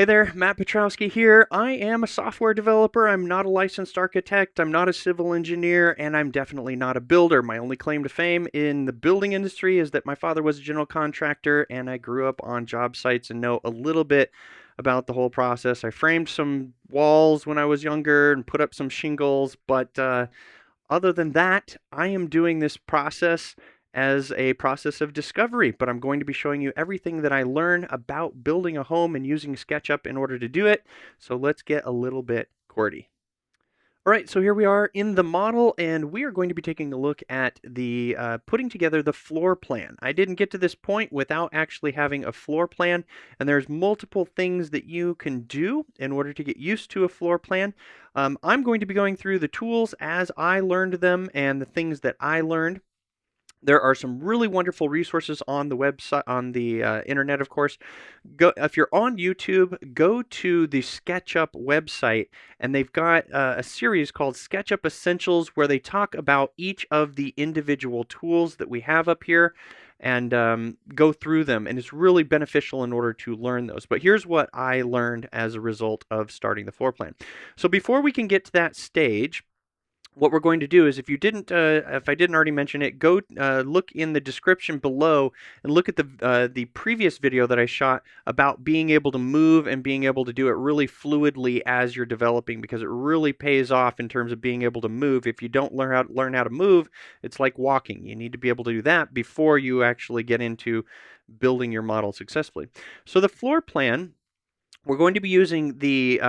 Hey there, Matt Petrowski here. I am a software developer. I'm not a licensed architect. I'm not a civil engineer, and I'm definitely not a builder. My only claim to fame in the building industry is that my father was a general contractor, and I grew up on job sites and know a little bit about the whole process. I framed some walls when I was younger and put up some shingles, but other than that, I am doing this process as a process of discovery, but I'm going to be showing you everything that I learn about building a home and using SketchUp in order to do it. So let's get a little bit QWERTY. All right, so here we are in the model, and we are going to be taking a look at the putting together the floor plan. I didn't get to this point without actually having a floor plan, and there's multiple things that you can do in order to get used to a floor plan. I'm going to be going through the tools as I learned them and the things that I learned. There are some really wonderful resources on the website, on the internet, of course. If you're on YouTube, go to the SketchUp website, and they've got a series called SketchUp Essentials where they talk about each of the individual tools that we have up here and go through them. And it's really beneficial in order to learn those. But here's what I learned as a result of starting the floor plan. So before we can get to that stage, what we're going to do is, if I didn't already mention it, go look in the description below and look at the previous video that I shot about being able to move and being able to do it really fluidly as you're developing, because it really pays off in terms of being able to move. If you don't learn how to move, it's like walking. You need to be able to do that before you actually get into building your model successfully. So the floor plan, we're going to be using the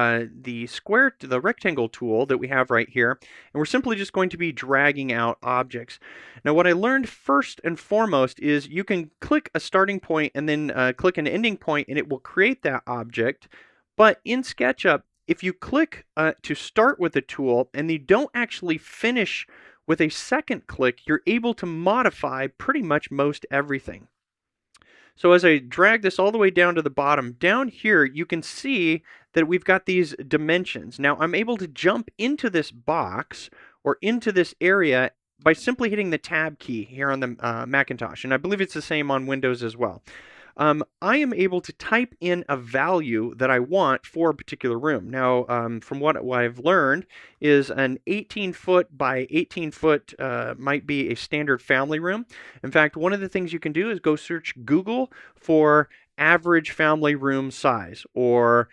rectangle tool that we have right here, and we're simply just going to be dragging out objects. Now, what I learned first and foremost is you can click a starting point and then click an ending point, and it will create that object. But in SketchUp, if you click to start with a tool and you don't actually finish with a second click, you're able to modify pretty much most everything. So as I drag this all the way down to the bottom, down here you can see that we've got these dimensions. Now I'm able to jump into this box or into this area by simply hitting the Tab key here on the Macintosh, and I believe it's the same on Windows as well. I am able to type in a value that I want for a particular room. Now, from what I've learned is an 18-foot by 18-foot might be a standard family room. In fact, one of the things you can do is go search Google for average family room size, or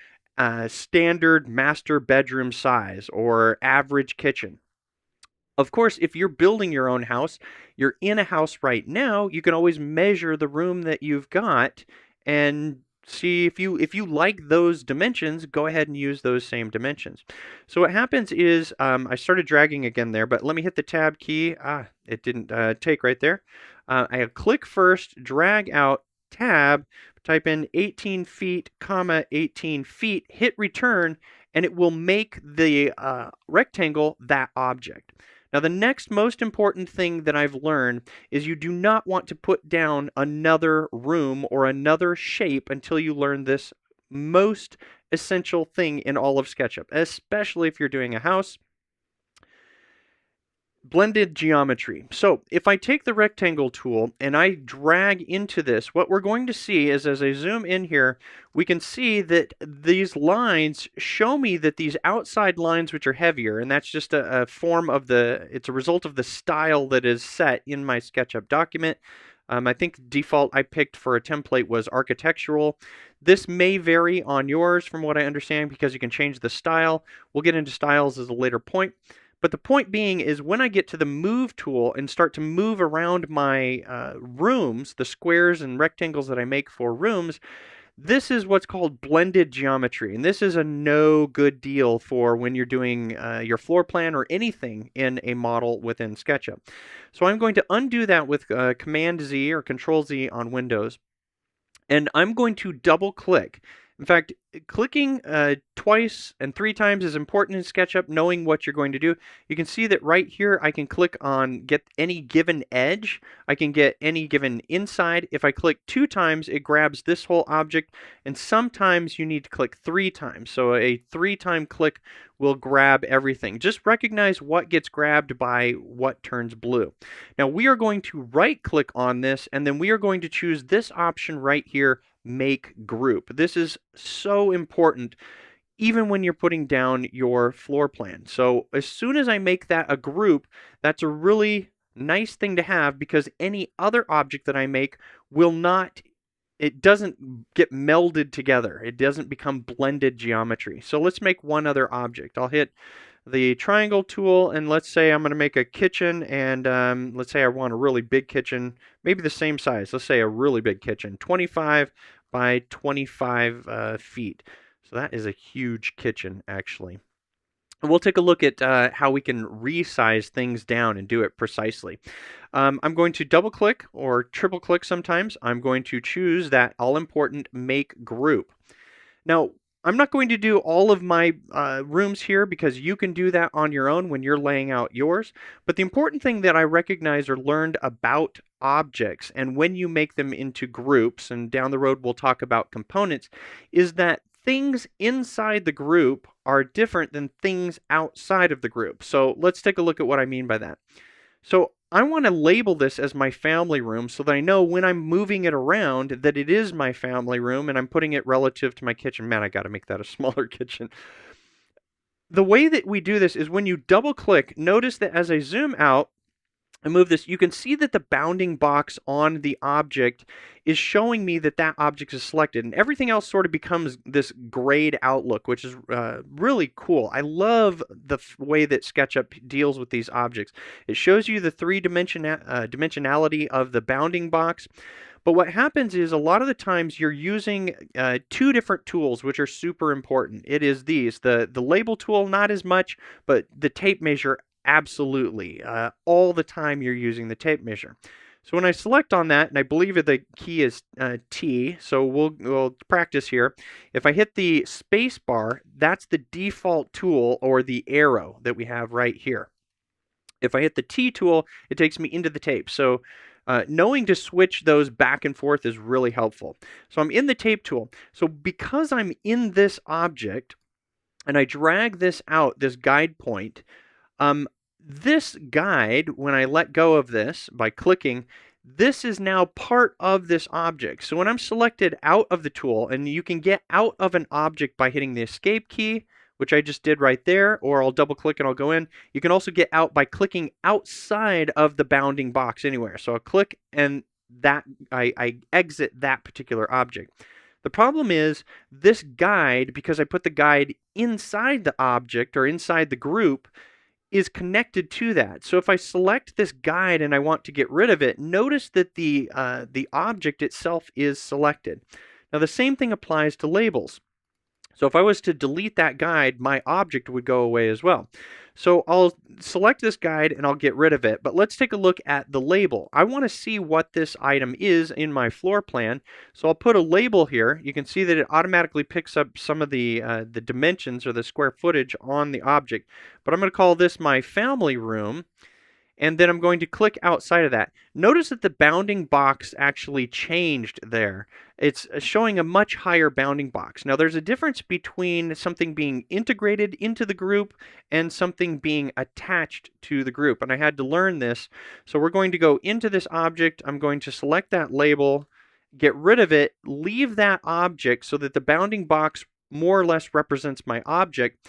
standard master bedroom size, or average kitchen. Of course, if you're building your own house, you're in a house right now, you can always measure the room that you've got and see if you like those dimensions, go ahead and use those same dimensions. So what happens is, I started dragging again there, but let me hit the Tab key. It didn't take right there. I click first, drag out, Tab, type in 18 feet, comma 18 feet, hit return, and it will make the rectangle that object. Now, the next most important thing that I've learned is you do not want to put down another room or another shape until you learn this most essential thing in all of SketchUp, especially if you're doing a house. Blended geometry. So if I take the rectangle tool and I drag into this, what we're going to see is, as I zoom in here, we can see that these lines show me that these outside lines, which are heavier, and that's just a form of it's a result of the style that is set in my SketchUp document. I think default I picked for a template was architectural. This may vary on yours from what I understand, because you can change the style. We'll get into styles as a later point. But the point being is, when I get to the move tool and start to move around my rooms, the squares and rectangles that I make for rooms, this is what's called blended geometry. And this is a no good deal for when you're doing your floor plan or anything in a model within SketchUp. So I'm going to undo that with Command Z or Control Z on Windows. And I'm going to double click. In fact, clicking twice and 3 times is important in SketchUp, knowing what you're going to do. You can see that right here I can click on get any given edge. I can get any given inside. If I click 2 times, it grabs this whole object, and sometimes you need to click 3 times. So a 3-time click will grab everything. Just recognize what gets grabbed by what turns blue. Now we are going to right click on this, and then we are going to choose this option right here, make group. This is so important even when you're putting down your floor plan. So as soon as I make that a group, that's a really nice thing to have, because any other object that I make will not, it doesn't get melded together. It doesn't become blended geometry. So let's make one other object. I'll hit the triangle tool, and let's say I'm going to make a kitchen, and let's say I want a really big kitchen, maybe the same size. Let's say a really big kitchen, 25 by 25 feet. So that is a huge kitchen, actually. And we'll take a look at how we can resize things down and do it precisely. I'm going to double click or triple click sometimes. I'm going to choose that all-important make group. Now, I'm not going to do all of my rooms here, because you can do that on your own when you're laying out yours. But the important thing that I recognize or learned about objects, and when you make them into groups, and down the road we'll talk about components, is that things inside the group are different than things outside of the group. So let's take a look at what I mean by that. So I want to label this as my family room so that I know when I'm moving it around that it is my family room, and I'm putting it relative to my kitchen. Man, I got to make that a smaller kitchen. The way that we do this is when you double click, notice that as I zoom out and move this, you can see that the bounding box on the object is showing me that that object is selected, and everything else sort of becomes this grayed outlook, which is really cool. I love the way that SketchUp deals with these objects. It shows you the dimensionality of the bounding box. But what happens is a lot of the times you're using two different tools, which are super important. It is these, the label tool, not as much, but the tape measure, absolutely. All the time you're using the tape measure. So when I select on that, and I believe the key is T, so we'll practice here. If I hit the space bar, that's the default tool, or the arrow that we have right here. If I hit the T tool, it takes me into the tape. So knowing to switch those back and forth is really helpful. So I'm in the tape tool. So because I'm in this object, and I drag this out, this guide point, this guide, when I let go of this by clicking, this is now part of this object. So when I'm selected out of the tool, and you can get out of an object by hitting the escape key, which I just did right there, or I'll double click and I'll go in. You can also get out by clicking outside of the bounding box anywhere. So I'll click, and that I exit that particular object. The problem is this guide, because I put the guide inside the object or inside the group, is connected to that. So if I select this guide and I want to get rid of it, notice that the object itself is selected. Now the same thing applies to labels. So if I was to delete that guide, my object would go away as well. So I'll select this guide and I'll get rid of it. But let's take a look at the label. I want to see what this item is in my floor plan. So I'll put a label here. You can see that it automatically picks up some of the dimensions or the square footage on the object. But I'm going to call this my family room. And then I'm going to click outside of that. Notice that the bounding box actually changed there. It's showing a much higher bounding box. Now there's a difference between something being integrated into the group and something being attached to the group. And I had to learn this. So we're going to go into this object. I'm going to select that label, get rid of it, leave that object so that the bounding box more or less represents my object.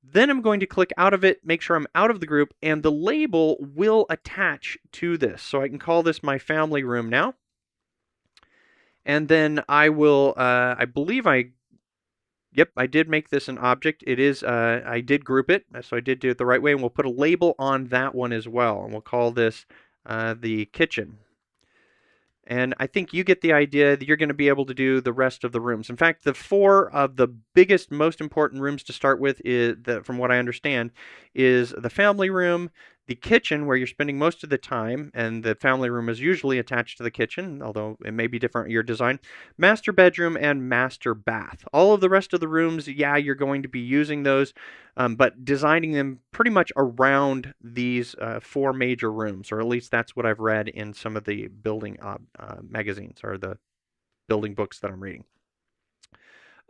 Then I'm going to click out of it, make sure I'm out of the group, and the label will attach to this. So I can call this my family room now. And then I will, I believe yep, I did make this an object. It is, I did group it, so I did do it the right way. And we'll put a label on that one as well. And we'll call this the kitchen. And I think you get the idea that you're going to be able to do the rest of the rooms. In fact, the four of the biggest, most important rooms to start with, is from what I understand, is the family room, the kitchen, where you're spending most of the time, and the family room is usually attached to the kitchen, although it may be different in your design, master bedroom, and master bath. All of the rest of the rooms, yeah, you're going to be using those, but designing them pretty much around these four major rooms, or at least that's what I've read in some of the building magazines or the building books that I'm reading.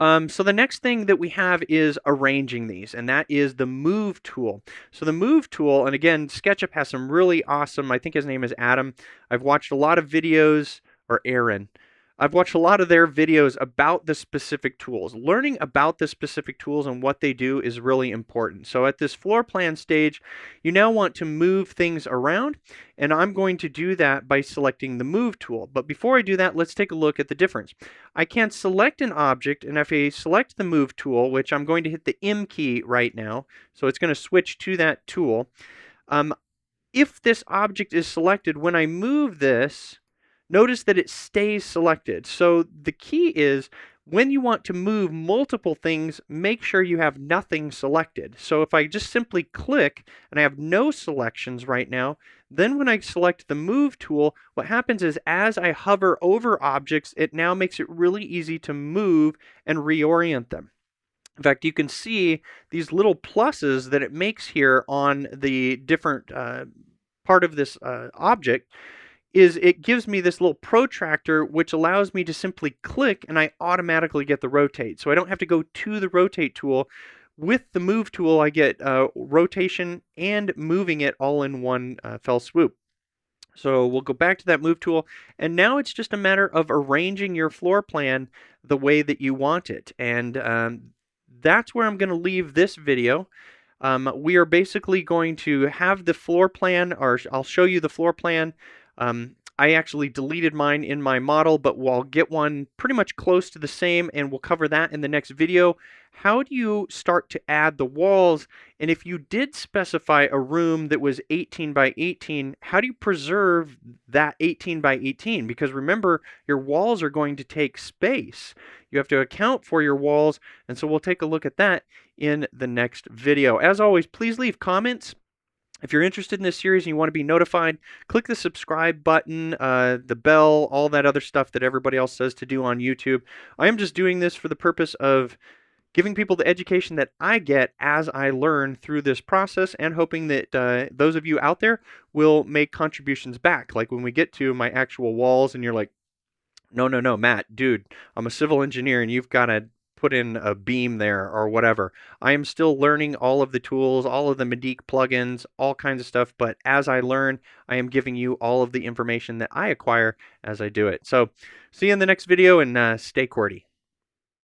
So the next thing that we have is arranging these, and that is the Move tool. So the Move tool, and again, SketchUp has some really awesome, I think his name is Adam. I've watched a lot of videos, or Aaron. I've watched a lot of their videos about the specific tools. Learning about the specific tools and what they do is really important. So at this floor plan stage, you now want to move things around, and I'm going to do that by selecting the Move tool. But before I do that, let's take a look at the difference. I can select an object, and if I select the Move tool, which I'm going to hit the M key right now, so it's going to switch to that tool. If this object is selected, when I move this, notice that it stays selected. So the key is when you want to move multiple things, make sure you have nothing selected. So if I just simply click and I have no selections right now, then when I select the Move tool, what happens is as I hover over objects, it now makes it really easy to move and reorient them. In fact, you can see these little pluses that it makes here on the different part of this object is it gives me this little protractor which allows me to simply click and I automatically get the rotate. So I don't have to go to the rotate tool. With the Move tool, I get rotation and moving it all in one fell swoop. So we'll go back to that Move tool, and now it's just a matter of arranging your floor plan the way that you want it. And that's where I'm going to leave this video. We are basically going to have the floor plan, or I'll show you the floor plan. I actually deleted mine in my model, but we'll get one pretty much close to the same, and we'll cover that in the next video. How do you start to add the walls? And if you did specify a room that was 18 by 18, how do you preserve that 18 by 18? Because remember, your walls are going to take space. You have to account for your walls, and so we'll take a look at that in the next video. As always, please leave comments. If you're interested in this series and you want to be notified, click the subscribe button, the bell, all that other stuff that everybody else says to do on YouTube. I am just doing this for the purpose of giving people the education that I get as I learn through this process, and hoping that those of you out there will make contributions back. Like when we get to my actual walls and you're like, no, Matt, dude, I'm a civil engineer and you've got to put in a beam there or whatever. I am still learning all of the tools, all of the Medic plugins, all kinds of stuff, but as I learn, I am giving you all of the information that I acquire as I do it. So see you in the next video, and stay QWERTY.